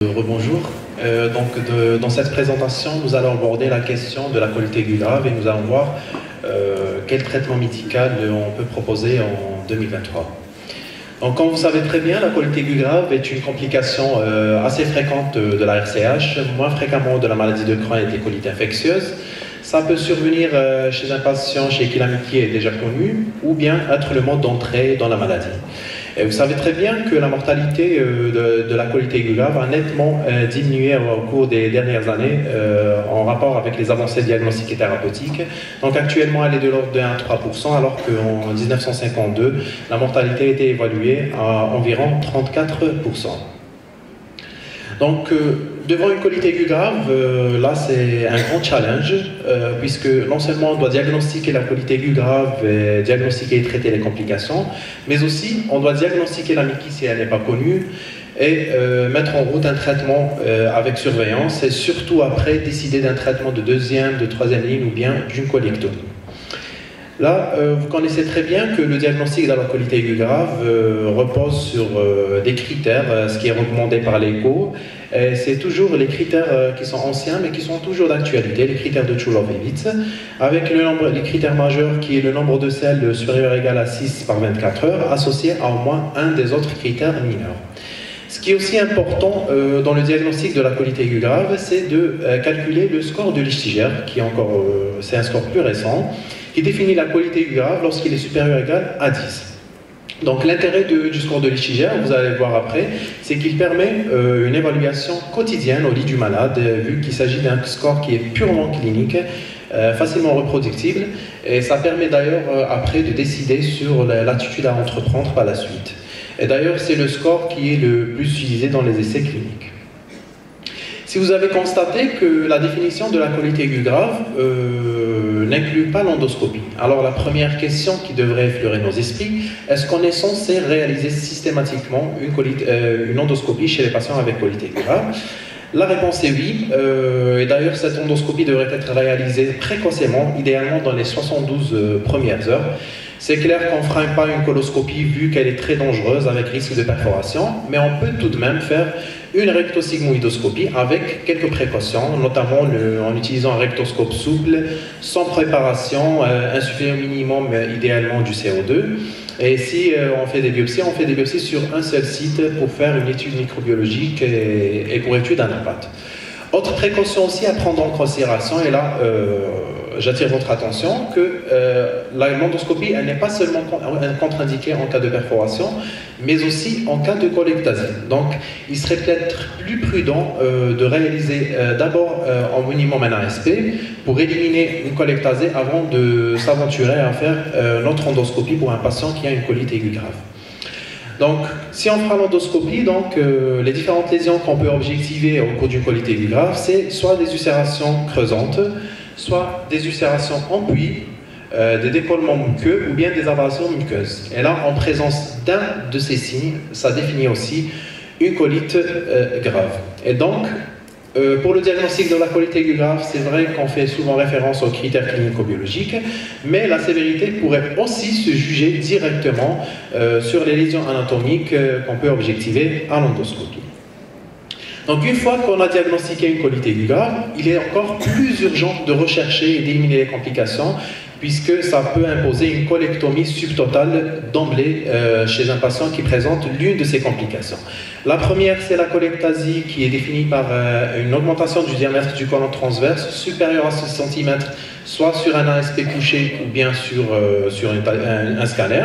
Rebonjour. Dans cette présentation, nous allons aborder la question de la colite aiguë grave et nous allons voir quel traitement médical on peut proposer en 2023. Donc, comme vous savez très bien, la colite aiguë grave est une complication assez fréquente de la RCH, moins fréquemment de la maladie de Crohn et des colites infectieuses. Ça peut survenir chez un patient chez qui la maladie est déjà connue ou bien être le mode d'entrée dans la maladie. Et vous savez très bien que la mortalité de la colite aiguë grave a nettement diminué au cours des dernières années en rapport avec les avancées diagnostiques et thérapeutiques. Donc actuellement, elle est de l'ordre de 1 à 3%, alors qu'en 1952, la mortalité était évaluée à environ 34%. Donc, devant une colite aiguë grave, là c'est un grand challenge, puisque non seulement on doit diagnostiquer la colite aiguë grave, et diagnostiquer et traiter les complications, mais aussi on doit diagnostiquer la myquie si elle n'est pas connue, et mettre en route un traitement avec surveillance, et surtout après décider d'un traitement de deuxième, de troisième ligne ou bien d'une colectomie. Là, vous connaissez très bien que le diagnostic de la colite aiguë grave repose sur des critères, ce qui est recommandé par l'ECHO. C'est toujours les critères qui sont anciens, mais qui sont toujours d'actualité, les critères de Tchoulov-Evitz, avec les critères majeurs qui est le nombre de selles supérieur ou égal à 6 par 24 heures, associé à au moins un des autres critères mineurs. Ce qui est aussi important dans le diagnostic de la colite aiguë grave, c'est de calculer le score de Listiger, qui est encore, c'est un score plus récent, qui définit la colite aiguë grave lorsqu'il est supérieur ou égal à 10. Donc l'intérêt du score de Listiger, vous allez le voir après, c'est qu'il permet une évaluation quotidienne au lit du malade, vu qu'il s'agit d'un score qui est purement clinique, facilement reproductible, et ça permet d'ailleurs après de décider sur l'attitude à entreprendre par la suite. Et d'ailleurs, c'est le score qui est le plus utilisé dans les essais cliniques. Si vous avez constaté que la définition de la colite aiguë grave n'inclut pas l'endoscopie, alors la première question qui devrait effleurer nos esprits, est-ce qu'on est censé réaliser systématiquement une endoscopie chez les patients avec colite aiguë grave? La réponse est oui, et d'ailleurs cette endoscopie devrait être réalisée précocement, idéalement dans les 72 premières heures. C'est clair qu'on ne fera pas une coloscopie vu qu'elle est très dangereuse avec risque de perforation, mais on peut tout de même faire une rectosigmoïdoscopie avec quelques précautions, notamment en utilisant un rectoscope souple, sans préparation, insuffler au minimum idéalement du CO2. Et si on fait des biopsies sur un seul site pour faire une étude microbiologique et pour étude d'un impact. Autre précaution aussi à prendre en considération, et là j'attire votre attention, que l'endoscopie n'est pas seulement contre-indiquée en cas de perforation, mais aussi en cas de colectasie. Donc il serait peut-être plus prudent de réaliser d'abord en minimum un ASP pour éliminer une colectasie avant de s'aventurer à faire notre endoscopie pour un patient qui a une colite aiguë grave. Donc, si on fera l'endoscopie, les différentes lésions qu'on peut objectiver au cours d'une colite aiguë grave, c'est soit des ulcérations creusantes, soit des ulcérations en puits, des décollements muqueux ou bien des abrasions muqueuses. Et là, en présence d'un de ces signes, ça définit aussi une colite grave. Et donc, pour le diagnostic de la colite aiguë grave, c'est vrai qu'on fait souvent référence aux critères clinico-biologiques, mais la sévérité pourrait aussi se juger directement sur les lésions anatomiques qu'on peut objectiver à l'endoscopie. Donc une fois qu'on a diagnostiqué une colite aiguë grave, il est encore plus urgent de rechercher et d'éliminer les complications, puisque ça peut imposer une colectomie subtotale d'emblée chez un patient qui présente l'une de ces complications. La première, c'est la colectasie qui est définie par une augmentation du diamètre du côlon transverse supérieure à 6 cm, soit sur un ASP couché ou bien sur un scanner.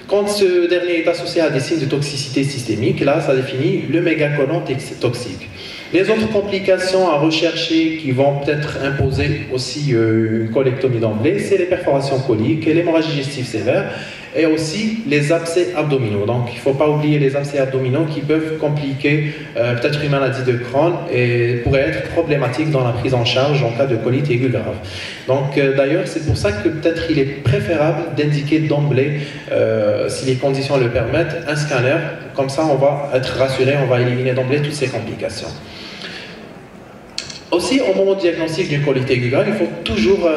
Quand ce dernier est associé à des signes de toxicité systémique, là, ça définit le mégacolon toxique. Les autres complications à rechercher qui vont peut-être imposer aussi une colectomie d'emblée, c'est les perforations coliques et l'hémorragie digestive sévère, et aussi les abcès abdominaux. Donc il ne faut pas oublier les abcès abdominaux qui peuvent compliquer peut-être une maladie de Crohn et pourraient être problématiques dans la prise en charge en cas de colite aiguë grave. Donc d'ailleurs, c'est pour ça que peut-être il est préférable d'indiquer d'emblée, si les conditions le permettent, un scanner. Comme ça, on va être rassuré, on va éliminer d'emblée toutes ces complications. Aussi, au moment du diagnostic d'une colite aiguë grave, il faut toujours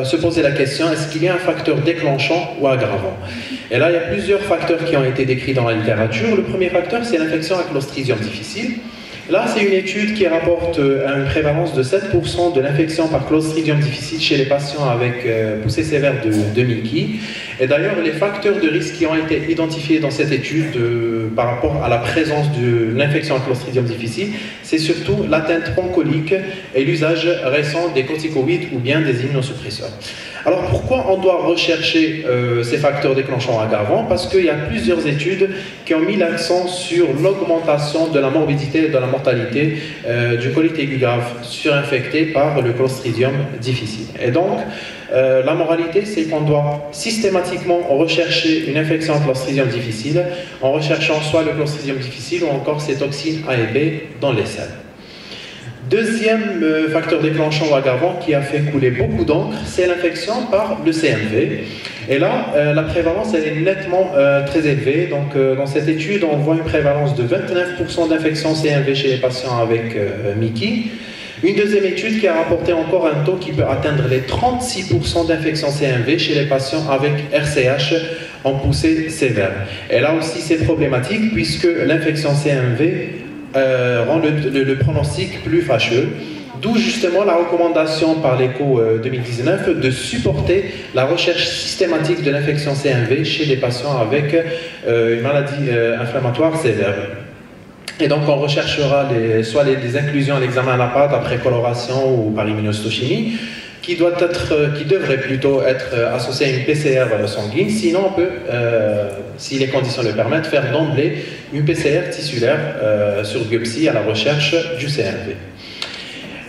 se poser la question, est-ce qu'il y a un facteur déclenchant ou aggravant? Et là, il y a plusieurs facteurs qui ont été décrits dans la littérature. Le premier facteur, c'est l'infection à Clostridium difficile. Là, c'est une étude qui rapporte une prévalence de 7% de l'infection par Clostridium difficile chez les patients avec poussée sévère de Mickey. Et d'ailleurs, les facteurs de risque qui ont été identifiés dans cette étude par rapport à la présence de l'infection à Clostridium difficile, c'est surtout l'atteinte oncolique et l'usage récent des corticoïdes ou bien des immunosuppresseurs. Alors pourquoi on doit rechercher ces facteurs déclenchants aggravants? Parce qu'il y a plusieurs études qui ont mis l'accent sur l'augmentation de la morbidité et de la mortalité d'une colite aiguë grave surinfectée par le Clostridium difficile. Et donc, la moralité, c'est qu'on doit systématiquement rechercher une infection à Clostridium difficile en recherchant soit le Clostridium difficile ou encore ces toxines A et B dans les selles. Deuxième facteur déclenchant ou aggravant qui a fait couler beaucoup d'encre, c'est l'infection par le CMV. Et là, la prévalence elle est nettement très élevée. Donc, dans cette étude, on voit une prévalence de 29% d'infection CMV chez les patients avec Mickey. Une deuxième étude qui a rapporté encore un taux qui peut atteindre les 36% d'infection CMV chez les patients avec RCH en poussée sévère. Et là aussi, c'est problématique puisque l'infection CMV rend le pronostic plus fâcheux, d'où justement la recommandation par l'ECHO 2019 de supporter la recherche systématique de l'infection CMV chez les patients avec une maladie inflammatoire sévère. Et donc on recherchera soit les inclusions à l'examen à la pâte après coloration ou par immunohistochimie, qui devrait plutôt être associé à une PCR sanguine. Sinon, on peut, si les conditions le permettent, faire d'emblée une PCR tissulaire sur biopsie à la recherche du CMV.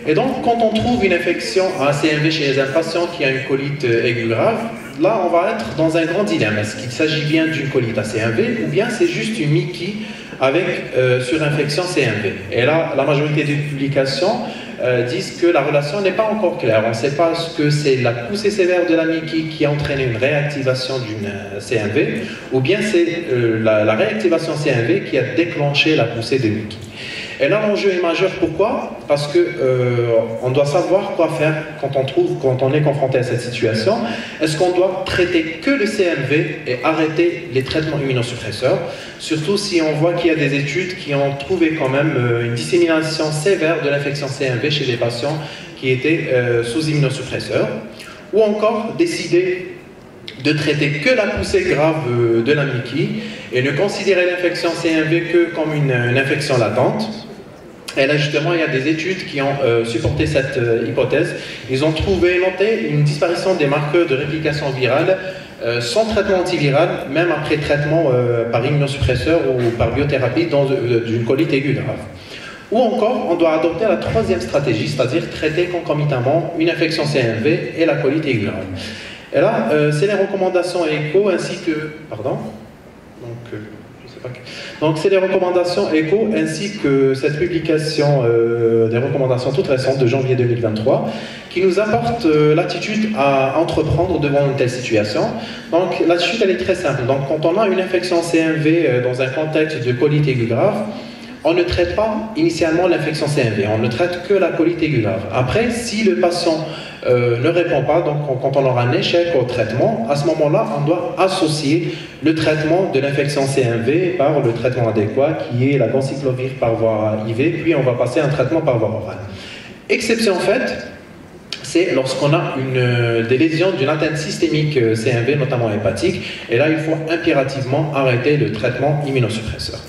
Et donc, quand on trouve une infection à CMV chez un patient qui a une colite aiguë grave, là, on va être dans un grand dilemme. Est-ce qu'il s'agit bien d'une colite à CMV ou bien c'est juste une Mickey avec surinfection CMV? Et là, la majorité des publications disent que la relation n'est pas encore claire. On ne sait pas ce que c'est la poussée sévère de la Mickey qui a entraîné une réactivation d'une CMV ou bien c'est la réactivation CMV qui a déclenché la poussée de Mickey. Et là, l'enjeu est majeur. Pourquoi? Parce que on doit savoir quoi faire quand on est confronté à cette situation. Est-ce qu'on doit traiter que le CMV et arrêter les traitements immunosuppresseurs? Surtout si on voit qu'il y a des études qui ont trouvé quand même une dissémination sévère de l'infection CMV chez les patients qui étaient sous immunosuppresseurs. Ou encore décider de traiter que la poussée grave de la Mickey et ne considérer l'infection CMV que comme une infection latente. Et là, justement, il y a des études qui ont supporté cette hypothèse. Ils ont noté une disparition des marqueurs de réplication virale sans traitement antiviral, même après traitement par immunosuppresseur ou par biothérapie d'une colite aiguë grave. Ou encore, on doit adopter la troisième stratégie, c'est-à-dire traiter concomitamment une infection CMV et la colite aiguë grave. Et là, c'est les recommandations ECHO ainsi que... Pardon. Donc, c'est les recommandations ECHO ainsi que cette publication des recommandations toutes récentes de janvier 2023 qui nous apportent l'attitude à entreprendre devant une telle situation. Donc, l'attitude, elle est très simple. Donc, quand on a une infection CMV dans un contexte de colite aiguë grave, on ne traite pas initialement l'infection CMV, on ne traite que la colite aiguë grave. Après, si le patient ne répond pas, donc quand on aura un échec au traitement, à ce moment-là, on doit associer le traitement de l'infection CMV par le traitement adéquat qui est la ganciclovir par voie IV, puis on va passer à un traitement par voie orale. Exception faite, c'est lorsqu'on a des lésions d'une atteinte systémique CMV, notamment hépatique, et là, il faut impérativement arrêter le traitement immunosuppresseur.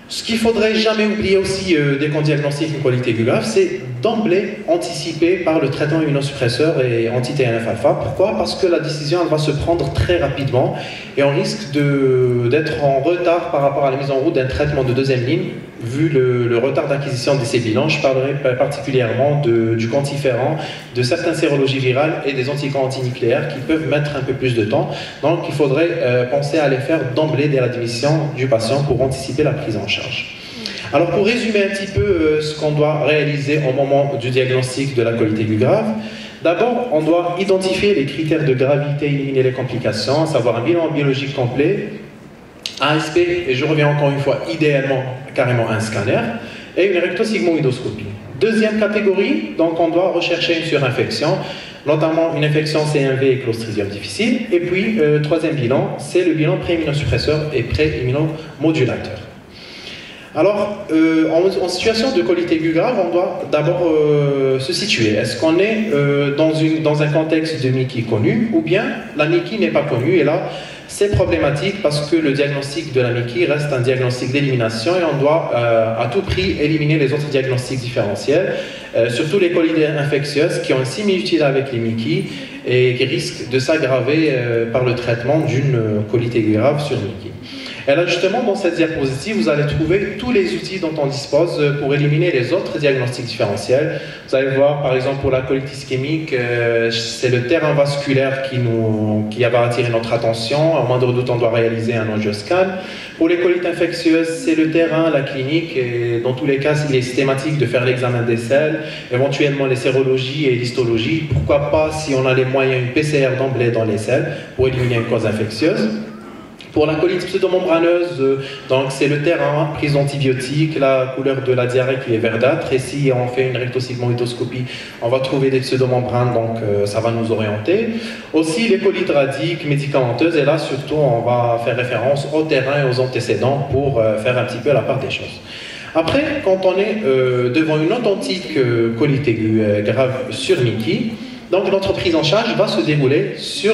Ce qu'il ne faudrait jamais oublier aussi dès qu'on diagnostique une colite aiguë grave, c'est d'emblée anticiper par le traitement immunosuppresseur et anti-TNF-alpha. Pourquoi? Parce que la décision elle va se prendre très rapidement et on risque d'être en retard par rapport à la mise en route d'un traitement de deuxième ligne, vu le retard d'acquisition de ces bilans. Je parlerai particulièrement du quantiférant, de certaines sérologies virales et des anticorps antinucléaires qui peuvent mettre un peu plus de temps. Donc il faudrait penser à les faire d'emblée dès l'admission du patient pour anticiper la prise en charge. Alors pour résumer un petit peu ce qu'on doit réaliser au moment du diagnostic de la colite aiguë grave, d'abord on doit identifier les critères de gravité, éliminer les complications, à savoir un bilan biologique complet, ASP, et je reviens encore une fois, idéalement carrément un scanner, et une rectosigmoïdoscopie. Deuxième catégorie, donc on doit rechercher une surinfection, notamment une infection CMV et Clostridium difficile, et puis troisième bilan, c'est le bilan pré-immunosuppresseur et pré-immunomodulateur. Alors, en situation de colite aiguë grave, on doit d'abord se situer. Est-ce qu'on est, dans un contexte de Mickey connu, ou bien la Mickey n'est pas connue, et là, c'est problématique parce que le diagnostic de la Mickey reste un diagnostic d'élimination et on doit à tout prix éliminer les autres diagnostics différentiels, surtout les colites infectieuses qui ont une similitude avec les Mickey et qui risquent de s'aggraver par le traitement d'une colite aiguë grave sur Mickey. Et là, justement, dans cette diapositive, vous allez trouver tous les outils dont on dispose pour éliminer les autres diagnostics différentiels. Vous allez voir, par exemple, pour la colite ischémique, c'est le terrain vasculaire qui va attirer notre attention. En moindre doute, on doit réaliser un angioscan. Pour les colites infectieuses, c'est le terrain, la clinique. Et dans tous les cas, il est systématique de faire l'examen des selles, éventuellement les sérologies et l'histologie. Pourquoi pas, si on a les moyens, une PCR d'emblée dans les selles pour éliminer une cause infectieuse. Pour la colite pseudomembraneuse, donc c'est le terrain, prise d'antibiotiques, la couleur de la diarrhée qui est verdâtre, et si on fait une rectosigmoïdoscopie, on va trouver des pseudomembranes, donc ça va nous orienter. Aussi les colites radiques médicamenteuses, et là surtout on va faire référence au terrain et aux antécédents pour faire un petit peu la part des choses. Après, quand on est devant une authentique colite aiguë grave sur Mickey, donc notre prise en charge va se dérouler sur